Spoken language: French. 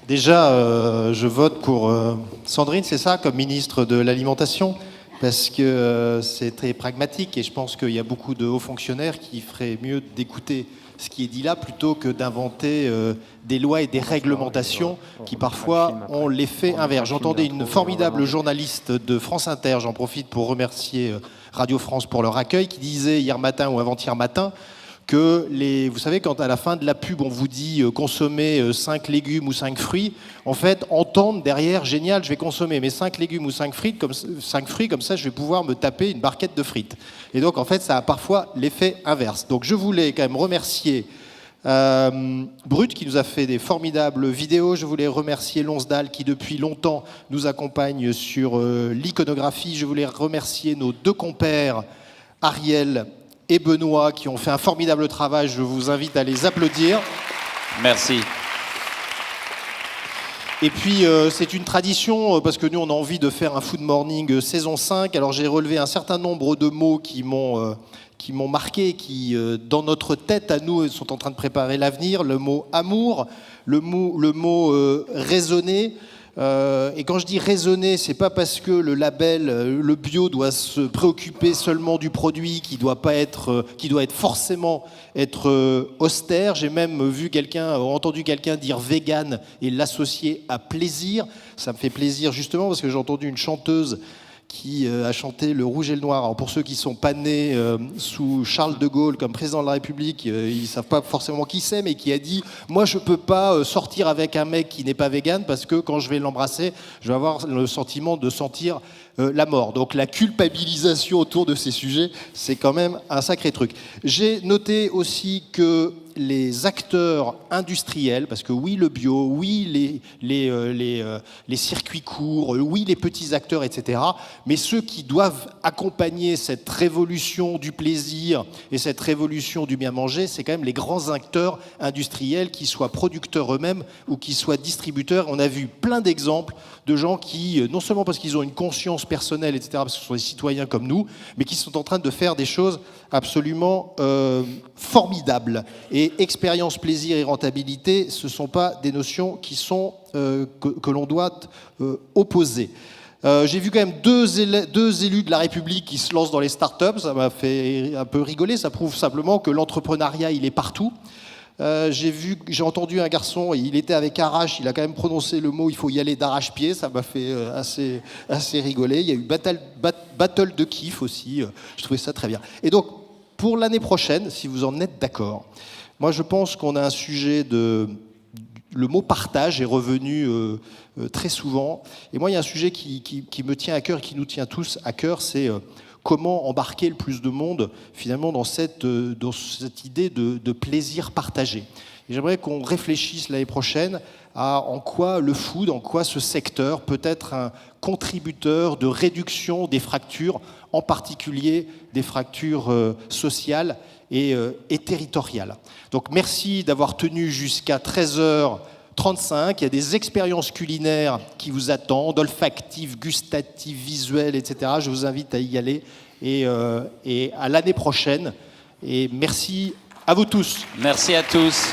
Déjà, je vote pour Sandrine, c'est ça, comme ministre de l'Alimentation, parce que c'est très pragmatique et je pense qu'il y a beaucoup de hauts fonctionnaires qui feraient mieux d'écouter ce qui est dit là plutôt que d'inventer des lois et des réglementations qui parfois ont l'effet inverse. J'entendais une formidable journaliste de France Inter, j'en profite pour remercier Radio France pour leur accueil, qui disait hier matin ou avant-hier matin que vous savez, quand à la fin de la pub, on vous dit consommer 5 légumes ou 5 fruits, en fait, entendre derrière, génial, je vais consommer mes 5 légumes ou 5 fruits, comme ça, je vais pouvoir me taper une barquette de frites. Et donc, en fait, ça a parfois l'effet inverse. Donc, je voulais quand même remercier Brut, qui nous a fait des formidables vidéos. Je voulais remercier Lonsdal, qui depuis longtemps nous accompagne sur l'iconographie. Je voulais remercier nos deux compères, Ariel et Benoît, qui ont fait un formidable travail. Je vous invite à les applaudir. Merci. Et puis, c'est une tradition, parce que nous, on a envie de faire un Food Morning saison 5. Alors, j'ai relevé un certain nombre de mots qui m'ont marqué, qui, dans notre tête, à nous, sont en train de préparer l'avenir. Le mot amour, le mot raisonner. Et quand je dis raisonner, c'est pas parce que le label, le bio, doit se préoccuper seulement du produit, qui doit forcément être austère. J'ai même entendu quelqu'un dire vegan et l'associer à plaisir. Ça me fait plaisir justement parce que j'ai entendu une chanteuse qui a chanté Le Rouge et le Noir. Alors pour ceux qui ne sont pas nés sous Charles de Gaulle comme président de la République, ils ne savent pas forcément qui c'est, mais qui a dit « Moi, je ne peux pas sortir avec un mec qui n'est pas vegan parce que quand je vais l'embrasser, je vais avoir le sentiment de sentir la mort. » Donc la culpabilisation autour de ces sujets, c'est quand même un sacré truc. J'ai noté aussi que les acteurs industriels, parce que oui, le bio, oui, les circuits courts, oui, les petits acteurs, etc., mais ceux qui doivent accompagner cette révolution du plaisir et cette révolution du bien manger, c'est quand même les grands acteurs industriels, qu'ils soient producteurs eux-mêmes ou qu'ils soient distributeurs. On a vu plein d'exemples de gens qui, non seulement parce qu'ils ont une conscience personnelle, etc., parce que ce sont des citoyens comme nous, mais qui sont en train de faire des choses absolument formidables. Et expérience, plaisir et rentabilité, ce ne sont pas des notions qui sont, que l'on doit opposer. J'ai vu quand même deux élus de la République qui se lancent dans les startups. Ça m'a fait un peu rigoler. Ça prouve simplement que l'entrepreneuriat, il est partout. J'ai entendu un garçon, il était avec Arrache, il a quand même prononcé le mot « il faut y aller d'arrache-pied », ça m'a fait assez rigoler. Il y a eu battle de kiff aussi, je trouvais ça très bien. Et donc, pour l'année prochaine, si vous en êtes d'accord, moi je pense qu'on a un sujet le mot partage est revenu très souvent. Et moi, il y a un sujet qui me tient à cœur et qui nous tient tous à cœur, c'est comment embarquer le plus de monde, finalement, dans cette idée de plaisir partagé. Et j'aimerais qu'on réfléchisse l'année prochaine à en quoi le food, en quoi ce secteur peut être un contributeur de réduction des fractures, en particulier des fractures sociales et territoriales. Donc merci d'avoir tenu jusqu'à 13h35. Il y a des expériences culinaires qui vous attendent, olfactives, gustatives, visuelles, etc. Je vous invite à y aller et à l'année prochaine. Et merci à vous tous. Merci à tous.